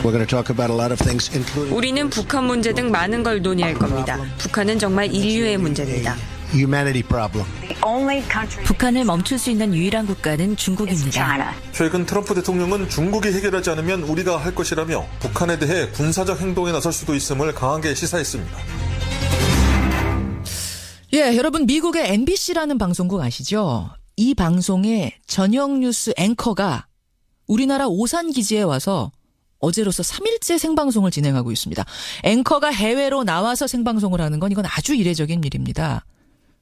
We're going to talk about a lot of things, including 우리는 북한 문제 등 많은 걸 논의할 겁니다. 북한은 정말 인류의 문제입니다. humanity problem. 북한을 멈출 수 있는 유일한 국가는 중국입니다. 최근 트럼프 대통령은 중국이 해결하지 않으면 우리가 할 것이라며 북한에 대해 군사적 행동에 나설 수도 있음을 강하게 시사했습니다. 예, 여러분 미국의 NBC라는 방송국 아시죠? 이 방송의 저녁 뉴스 앵커가 우리나라 오산 기지에 와서 어제로서 3일째 생방송을 진행하고 있습니다. 앵커가 해외로 나와서 생방송을 하는 건 이건 아주 이례적인 일입니다.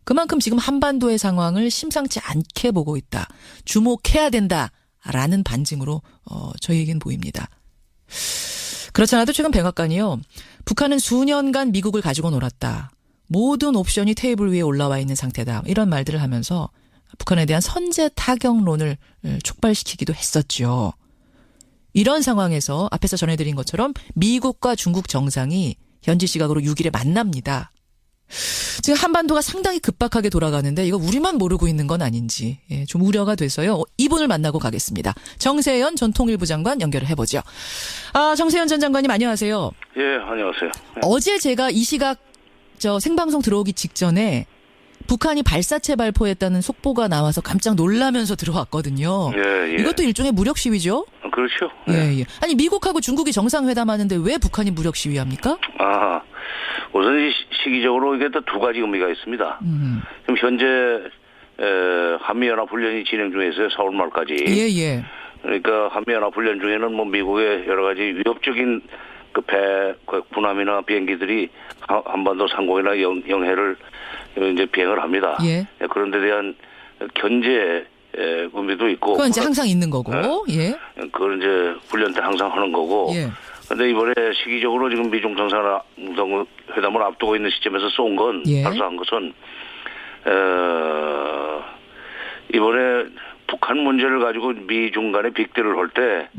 그만큼 지금 한반도의 상황을 심상치 않게 보고 있다. 주목해야 된다라는 반증으로 저희에겐 보입니다. 그렇지 않아도 최근 백악관이요. 북한은 수년간 미국을 가지고 놀았다. 모든 옵션이 테이블 위에 올라와 있는 상태다. 이런 말들을 하면서 북한에 대한 선제 타격론을 촉발시키기도 했었죠. 이런 상황에서 앞에서 전해드린 것처럼 미국과 중국 정상이 현지 시각으로 6일에 만납니다. 지금 한반도가 상당히 급박하게 돌아가는데 이거 우리만 모르고 있는 건 아닌지 좀 우려가 돼서요. 이분을 만나고 가겠습니다. 정세현 전 통일부 장관 연결을 해보죠. 정세현 전 장관님 안녕하세요. 예, 안녕하세요. 어제 제가 이 시각 생방송 들어오기 직전에 북한이 발사체 발포했다는 속보가 나와서 깜짝 놀라면서 들어왔거든요. 예. 이것도 일종의 무력 시위죠? 그렇죠. 예. 아니 미국하고 중국이 정상회담하는데 왜 북한이 무력 시위합니까? 우선 시기적으로 이게 또 두 가지 의미가 있습니다. 지금 현재 한미연합훈련이 진행 중에 있어요. 4월 말까지. 예. 그러니까 한미연합훈련 중에는 뭐 미국의 여러 가지 위협적인 군함이나 비행기들이 한반도 상공이나 영해를 이제 비행을 합니다. 예. 그런 데 대한 견제 의미도 있고. 그건 이제 항상 있는 거고. 예. 그걸 이제 훈련 때 항상 하는 거고. 예. 근데 이번에 시기적으로 지금 미중 정상회담을 앞두고 있는 시점에서 쏜 건, 발사한 것은, 이번에 북한 문제를 가지고 미중 간에 빅딜을 할 때,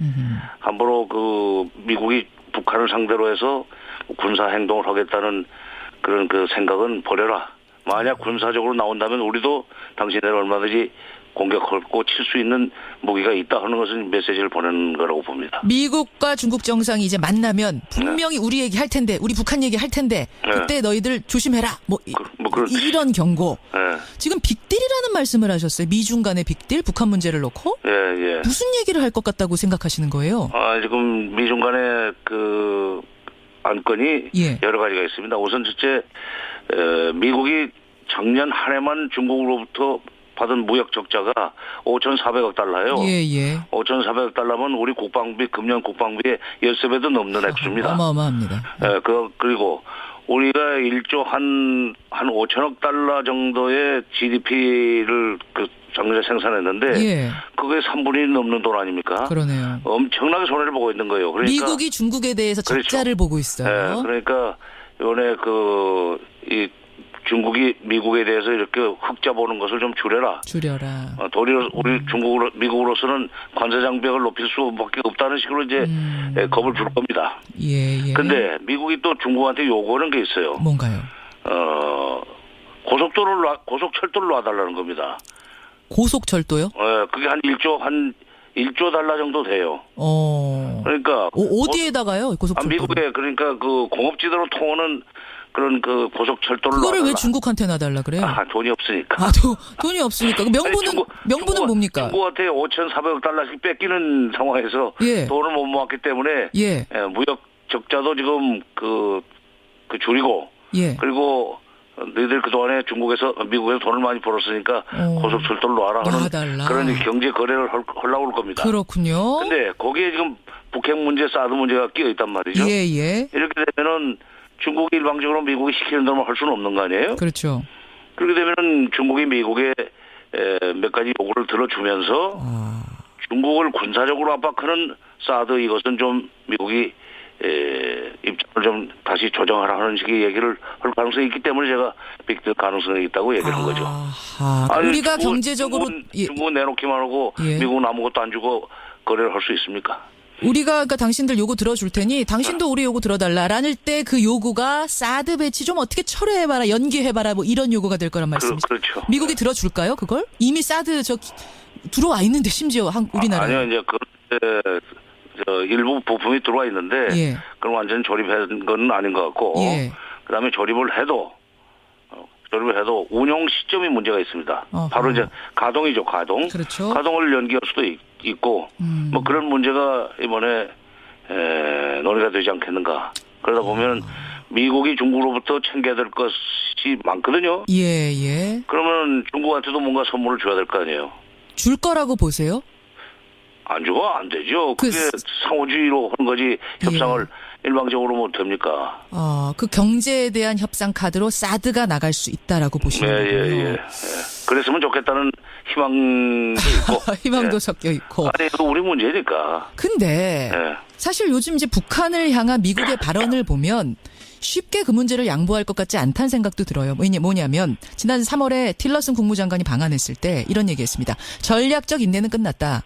함부로 미국이 북한을 상대로 해서 군사 행동을 하겠다는 그런 생각은 버려라. 만약 군사적으로 나온다면 우리도 당신네를 얼마든지 공격하고 칠 수 있는 무기가 있다 하는 것은 메시지를 보내는 거라고 봅니다. 미국과 중국 정상이 이제 만나면 분명히 우리 얘기 할 텐데, 우리 북한 얘기 할 텐데, 그때 너희들 조심해라. 이런 경고. 지금 빅딜이라는 말씀을 하셨어요. 미중 간의 빅딜, 북한 문제를 놓고. 예. 무슨 얘기를 할 것 같다고 생각하시는 거예요? 지금 미중 간의 안건이 여러 가지가 있습니다. 우선 첫째, 미국이 작년 한 해만 중국으로부터 받은 무역 적자가 5,400억 달러예요. 예. 5,400억 달러면 우리 금년 국방비의 13배도 넘는 액수입니다. 어마어마합니다. 그리고 우리가 1조 한 5천억 달러 정도의 GDP를 작년에 생산했는데 그게 3분의 1 넘는 돈 아닙니까? 그러네요. 엄청나게 손해를 보고 있는 거예요. 그러니까 미국이 중국에 대해서 적자를 보고 있어요. 그러니까 이번에 중국이 미국에 대해서 이렇게 흑자 보는 것을 좀 줄여라. 도리어 우리 미국으로서는 관세 장벽을 높일 수밖에 없다는 식으로 이제 겁을 줄 겁니다. 예. 근데 미국이 또 중국한테 요구하는 게 있어요. 뭔가요? 고속철도를 놔달라는 겁니다. 고속철도요? 그게 한 1조 달러 정도 돼요. 그러니까 어디에다가요? 고속철도? 미국에 그러니까 공업지대로 통하는 그런 고속철도를 그거를 놔달라. 왜 중국한테 놔달라 그래요? 돈이 없으니까. 돈이 없으니까. 명분은 뭡니까? 중국한테 5,400억 달러씩 뺏기는 상황에서 돈을 못 모았기 때문에 무역 적자도 지금 줄이고 그리고 너희들 그동안에 미국에서 돈을 많이 벌었으니까 고속철도를 놔라 하는 그런 경제 거래를 하려고 할 겁니다. 그렇군요. 근데 거기에 지금 북핵 문제, 사드 문제가 끼어 있단 말이죠. 이렇게 되면은 중국이 일방적으로 미국이 시키는 대로만 할 수는 없는 거 아니에요? 그렇죠. 그렇게 되면은 중국이 미국에 몇 가지 요구를 들어주면서 중국을 군사적으로 압박하는 사드 이것은 좀 미국이 입장을 좀 다시 조정하라 하는 식의 얘기를 할 가능성이 있기 때문에 제가 빅딜 가능성이 있다고 얘기를 한 거죠. 우리가 경제적으로 중국은 내놓기만 하고 미국은 아무것도 안 주고 거래를 할 수 있습니까? 우리가 그러니까 당신들 요구 들어줄 테니 당신도 우리 요구 들어달라라는 때 그 요구가 사드 배치 좀 어떻게 철회해봐라, 연기해봐라 뭐 이런 요구가 될 거란 말씀이시죠? 그렇죠. 미국이 들어줄까요, 그걸? 이미 사드 들어와 있는데 심지어 우리나라. 아니요, 이제 일부 부품이 들어와 있는데 예. 그건 완전히 조립한 건 아닌 것 같고 예. 그다음에 조립을 해도 운용 시점이 문제가 있습니다. 어허. 바로 이제 가동이죠, 가동. 그렇죠. 가동을 연기할 수도 있고 뭐 그런 문제가 이번에 논의가 되지 않겠는가. 그러다 보면 미국이 중국으로부터 챙겨야 될 것이 많거든요. 예, 예. 그러면 중국한테도 뭔가 선물을 줘야 될 거 아니에요. 줄 거라고 보세요? 안 주고 안 되죠. 그 그게 상호주의로 하는 거지 협상을 일방적으로 못 됩니까? 그 경제에 대한 협상 카드로 사드가 나갈 수 있다라고 보시는 거군요. 예. 그랬으면 좋겠다는 희망도 있고. 희망도 예. 섞여 있고. 아니, 이거 우리 문제니까. 근데 예. 사실 요즘 이제 북한을 향한 미국의 발언을 보면 쉽게 그 문제를 양보할 것 같지 않다는 생각도 들어요. 뭐냐면 지난 3월에 틸러슨 국무장관이 방한했을 때 이런 얘기했습니다. 전략적 인내는 끝났다.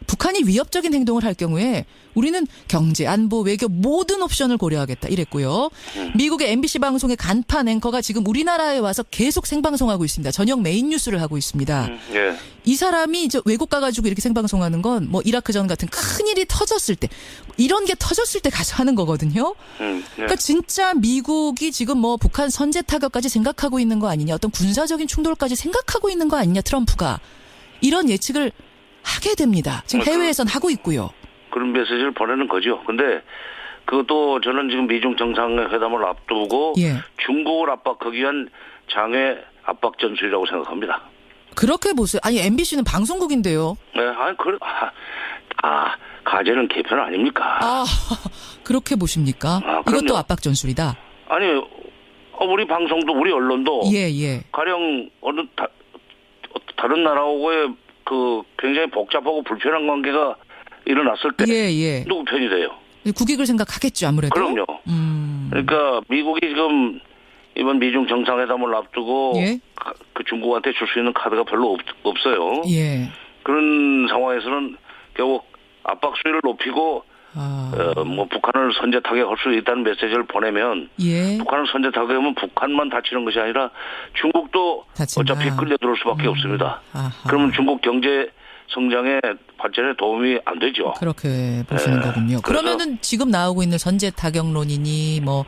북한이 위협적인 행동을 할 경우에 우리는 경제, 안보, 외교 모든 옵션을 고려하겠다 이랬고요. 미국의 MBC 방송의 간판 앵커가 지금 우리나라에 와서 계속 생방송하고 있습니다. 저녁 메인 뉴스를 하고 있습니다. 예. 이 사람이 이제 외국 가가지고 이렇게 생방송하는 건 뭐 이라크전 같은 큰 일이 터졌을 때 이런 게 터졌을 때 가서 하는 거거든요. 예. 그러니까 진짜 미국이 지금 뭐 북한 선제 타격까지 생각하고 있는 거 아니냐, 어떤 군사적인 충돌까지 생각하고 있는 거 아니냐, 트럼프가 이런 예측을 하게 됩니다. 지금 해외에선 하고 있고요. 그런 메시지를 보내는 거죠. 근데 그것도 저는 지금 미중 정상회담을 앞두고 예. 중국을 압박하기 위한 장외 압박 전술이라고 생각합니다. 그렇게 보세요. 아니 MBC는 방송국인데요. 네, 가제는 개편 아닙니까? 그렇게 보십니까? 그럼요. 이것도 압박 전술이다. 아니, 우리 방송도 우리 언론도 예. 가령 어느 다른 나라하고의 그 굉장히 복잡하고 불편한 관계가 일어났을 때 예. 누구 편이 돼요? 국익을 생각하겠죠 아무래도. 그럼요. 그러니까 미국이 지금 이번 미중 정상회담을 앞두고 예. 그 중국한테 줄 수 있는 카드가 별로 없어요. 예. 그런 상황에서는 결국 압박 수위를 높이고 뭐 북한을 선제 타격할 수 있다는 메시지를 보내면 예. 북한을 선제 타격하면 북한만 다치는 것이 아니라 중국도 다친다. 어차피 끌려들어올 수밖에 없습니다. 아하. 그러면 중국 경제 성장에 발전에 도움이 안 되죠. 그렇게 보시는 거군요. 그러면은 지금 나오고 있는 선제 타격론이니 뭐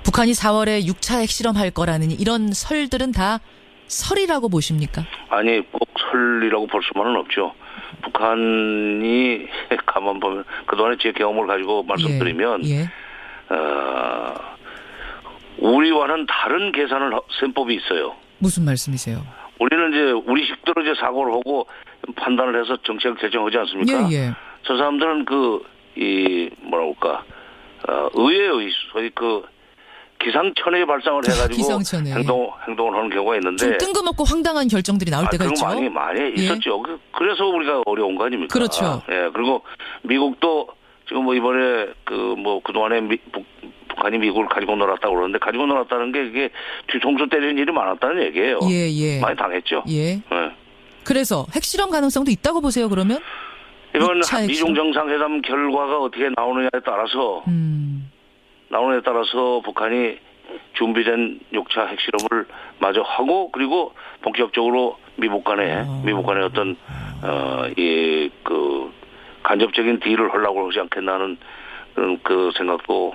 북한이 4월에 6차 핵실험할 거라는 이런 설들은 다 설이라고 보십니까? 아니 꼭 설이라고 볼 수만은 없죠. 북한이 가만 보면 그동안의 제 경험을 가지고 말씀드리면 예. 우리와는 다른 계산을 셈법이 있어요. 무슨 말씀이세요? 우리는 이제 우리식대로 이제 사고를 하고 판단을 해서 정책을 결정하지 않습니까? 예. 저 사람들은 의회의 소위 기상천외 발상을 해가지고 기상천외. 행동을 하는 경우가 있는데 좀 뜬금없고 황당한 결정들이 나올 때가 그런 있죠. 거 많이 있었죠. 그래서 우리가 어려운 거 아닙니까? 그렇죠. 예. 그리고 미국도 지금 뭐 이번에 그동안에 북한이 미국을 가지고 놀았다고 그러는데 가지고 놀았다는 게 이게 뒤통수 때리는 일이 많았다는 얘기예요. 예. 많이 당했죠. 예. 그래서 핵실험 가능성도 있다고 보세요. 그러면 이번 6차 미중 정상회담 결과가 어떻게 나오느냐에 따라서 북한이 준비된 6차 핵실험을 마저 하고 그리고 본격적으로 미국 간의 어떤 간접적인 딜을 하려고 하지 않겠나 하는 그런 그 생각도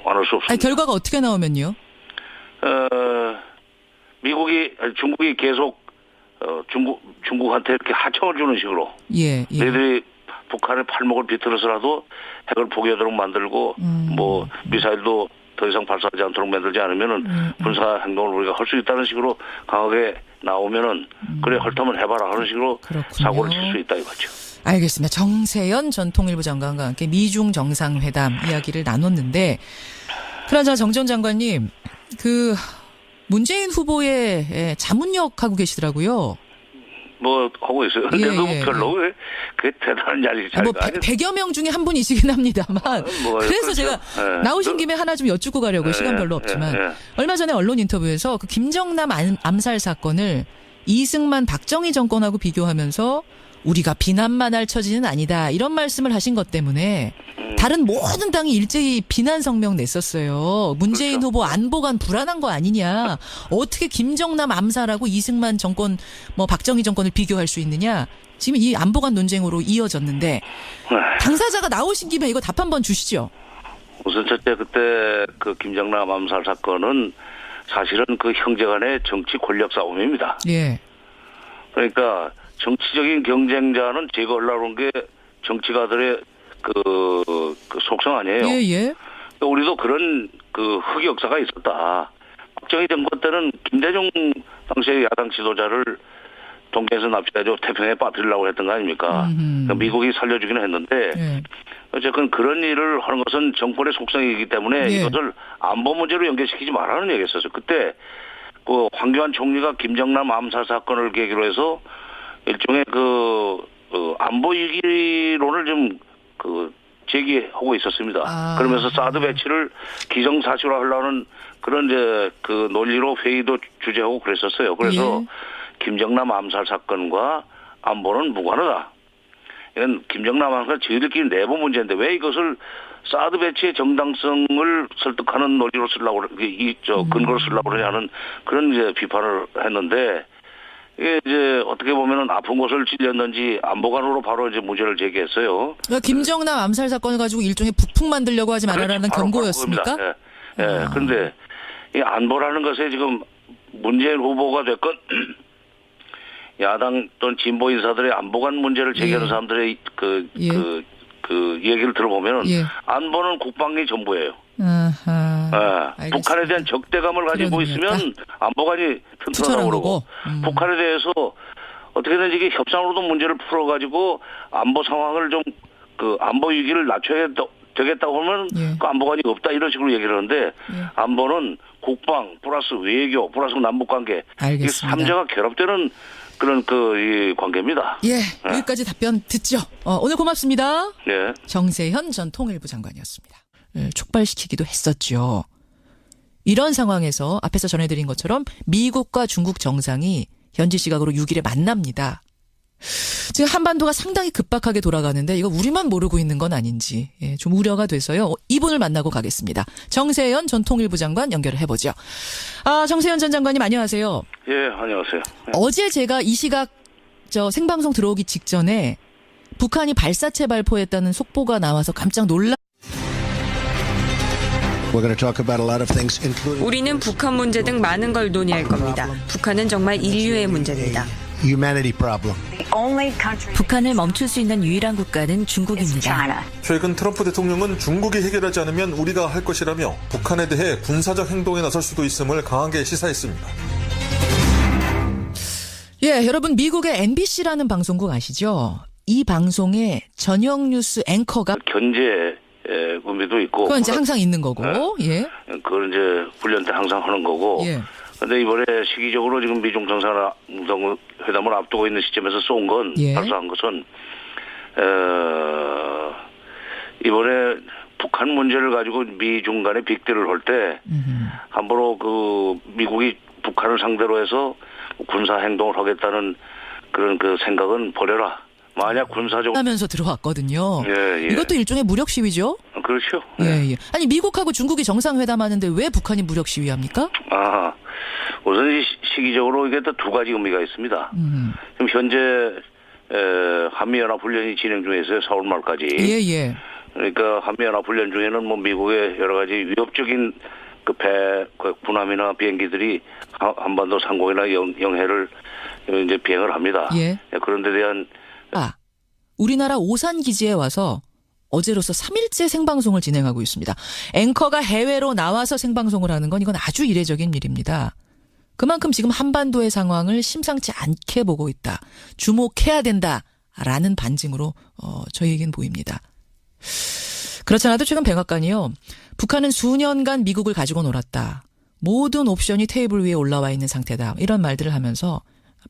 안 할 수 없습니다. 아니, 결과가 어떻게 나오면요? 중국이 계속 중국한테 이렇게 하청을 주는 식으로 예. 너희들이 북한의 팔목을 비틀어서라도 핵을 포기하도록 만들고 뭐 미사일도 더 이상 발사하지 않도록 만들지 않으면은 군사 행동을 우리가 할 수 있다는 식으로 강하게 나오면은 그래 헐터면 해봐라 하는 식으로 그렇군요. 사고를 칠 수 있다 이거죠. 알겠습니다. 정세현 전 통일부 장관과 함께 미중 정상회담 이야기를 나눴는데 그나저나 정 전 장관님 문재인 후보의 자문역 하고 계시더라고요. 뭐 하고 있어요. 근데 예. 별로 그 대단한 자리 뭐 자리가 100여 명 중에 한 분이시긴 합니다만 그래서 그렇죠. 제가 나오신 김에 하나 좀 여쭙고 가려고요. 시간 별로 없지만 얼마 전에 언론 인터뷰에서 그 김정남 암살 사건을 이승만 박정희 정권하고 비교하면서 우리가 비난만 할 처지는 아니다 이런 말씀을 하신 것 때문에 다른 모든 당이 일제히 비난 성명 냈었어요. 문재인 그렇죠. 후보 안보관 불안한 거 아니냐. 어떻게 김정남 암살하고 이승만 정권, 뭐 박정희 정권을 비교할 수 있느냐. 지금 이 안보관 논쟁으로 이어졌는데 당사자가 나오신 김에 이거 답 한번 주시죠. 우선 첫째 그때 그 김정남 암살 사건은 사실은 그 형제간의 정치 권력 싸움입니다. 예. 그러니까 정치적인 경쟁자는 제거하려고 한 게 정치가들의 그 속성 아니에요. 예, 예. 우리도 그런 그 흑역사가 있었다. 박정희 정권 때는 김대중 당시의 야당 지도자를 동계에서 납치해서 태평양에 빠뜨리려고 했던 거 아닙니까? 그러니까 미국이 살려주기는 했는데 예. 어쨌든 그런 일을 하는 것은 정권의 속성이기 때문에 예. 이것을 안보 문제로 연결시키지 말라는 얘기였었어요. 그때 그 황교안 총리가 김정남 암살 사건을 계기로 해서 일종의 안보 위기론을 좀 제기하고 있었습니다. 아. 그러면서 사드 배치를 기정사실화하려는 그런 이제 그 논리로 회의도 주재하고 그랬었어요. 그래서 김정남 암살 사건과 안보는 무관하다. 이건 김정남 암살 저희들끼리 내부 문제인데 왜 이것을 사드 배치의 정당성을 설득하는 논리로 쓰려고 근거로 쓰려고 그러냐는 그런 이제 비판을 했는데 이게 이제 어떻게 보면은 아픈 곳을 찔렸는지 안보관으로 바로 이제 문제를 제기했어요. 그러니까 김정남 암살 사건을 가지고 일종의 북풍 만들려고 하지 말아라는 그렇죠. 바로 경고였습니까? 그겁니다. 예. 그런데 이 안보라는 것에 지금 문재인 후보가 됐건 야당 또는 진보 인사들의 안보관 문제를 제기하는 사람들의 그 얘기를 들어보면 안보는 국방이 전부예요. 북한에 대한 적대감을 가지고 있으면 안보관이 튼튼하다고 그러고 북한에 대해서 어떻게든지 이게 협상으로도 문제를 풀어가지고 안보 상황을 좀 안보 위기를 낮춰야 되겠다고 하면 그 안보관이 없다 이런 식으로 얘기를 하는데 안보는 국방 플러스 외교 플러스 남북관계 이 삼자가 결합되는 그런 이 관계입니다. 예, 여기까지 답변 듣죠. 오늘 고맙습니다. 네. 정세현 전 통일부 장관이었습니다. 촉발시키기도 했었죠. 이런 상황에서 앞에서 전해드린 것처럼 미국과 중국 정상이 현지 시각으로 6일에 만납니다. 지금 한반도가 상당히 급박하게 돌아가는데 이거 우리만 모르고 있는 건 아닌지 좀 우려가 돼서요. 이분을 만나고 가겠습니다. 정세현 전 통일부 장관 연결을 해보죠. 정세현 전 장관님 안녕하세요. 예, 안녕하세요. 어제 제가 이 시각 생방송 들어오기 직전에 북한이 발사체 발포했다는 속보가 나와서 깜짝 놀라. We're going to talk about a lot of things, including 우리는 북한 문제 등 많은 걸 논의할 겁니다. 북한은 정말 인류의 문제입니다. humanity problem. 북한을 멈출 수 있는 유일한 국가는 중국입니다. 최근 트럼프 대통령은 중국이 해결하지 않으면 우리가 할 것이라며 북한에 대해 군사적 행동에 나설 수도 있음을 강하게 시사했습니다. 예, 여러분 미국의 MBC라는 방송국 아시죠? 이 방송의 저녁 뉴스 앵커가 견제 의미도 있고. 그건 이제 항상 있는 거고. 예. 그걸 이제 훈련 때 항상 하는 거고. 예. 근데 이번에 시기적으로 지금 미중 정상회담을 앞두고 있는 시점에서 쏜 건, 발사한 것은, 이번에 북한 문제를 가지고 미중 간에 빅딜을 할 때, 함부로 미국이 북한을 상대로 해서 군사 행동을 하겠다는 그런 생각은 버려라. 만약 군사적으로 하면서 들어왔거든요. 예. 이것도 일종의 무력 시위죠? 그렇죠. 예. 아니 미국하고 중국이 정상회담하는데 왜 북한이 무력 시위합니까? 우선 시기적으로 이게 또 두 가지 의미가 있습니다. 지금 현재 한미연합훈련이 진행 중에 있어요. 4월 말까지. 예. 그러니까 한미연합훈련 중에는 미국의 여러 가지 위협적인 군함이나 비행기들이 한반도 상공이나 영해를 이제 비행을 합니다. 예. 그런 데 대한 우리나라 오산 기지에 와서 어제로서 3일째 생방송을 진행하고 있습니다. 앵커가 해외로 나와서 생방송을 하는 건 이건 아주 이례적인 일입니다. 그만큼 지금 한반도의 상황을 심상치 않게 보고 있다. 주목해야 된다라는 반증으로 저희에겐 보입니다. 그렇지 않아도 최근 백악관이요. 북한은 수년간 미국을 가지고 놀았다. 모든 옵션이 테이블 위에 올라와 있는 상태다. 이런 말들을 하면서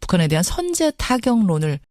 북한에 대한 선제 타격론을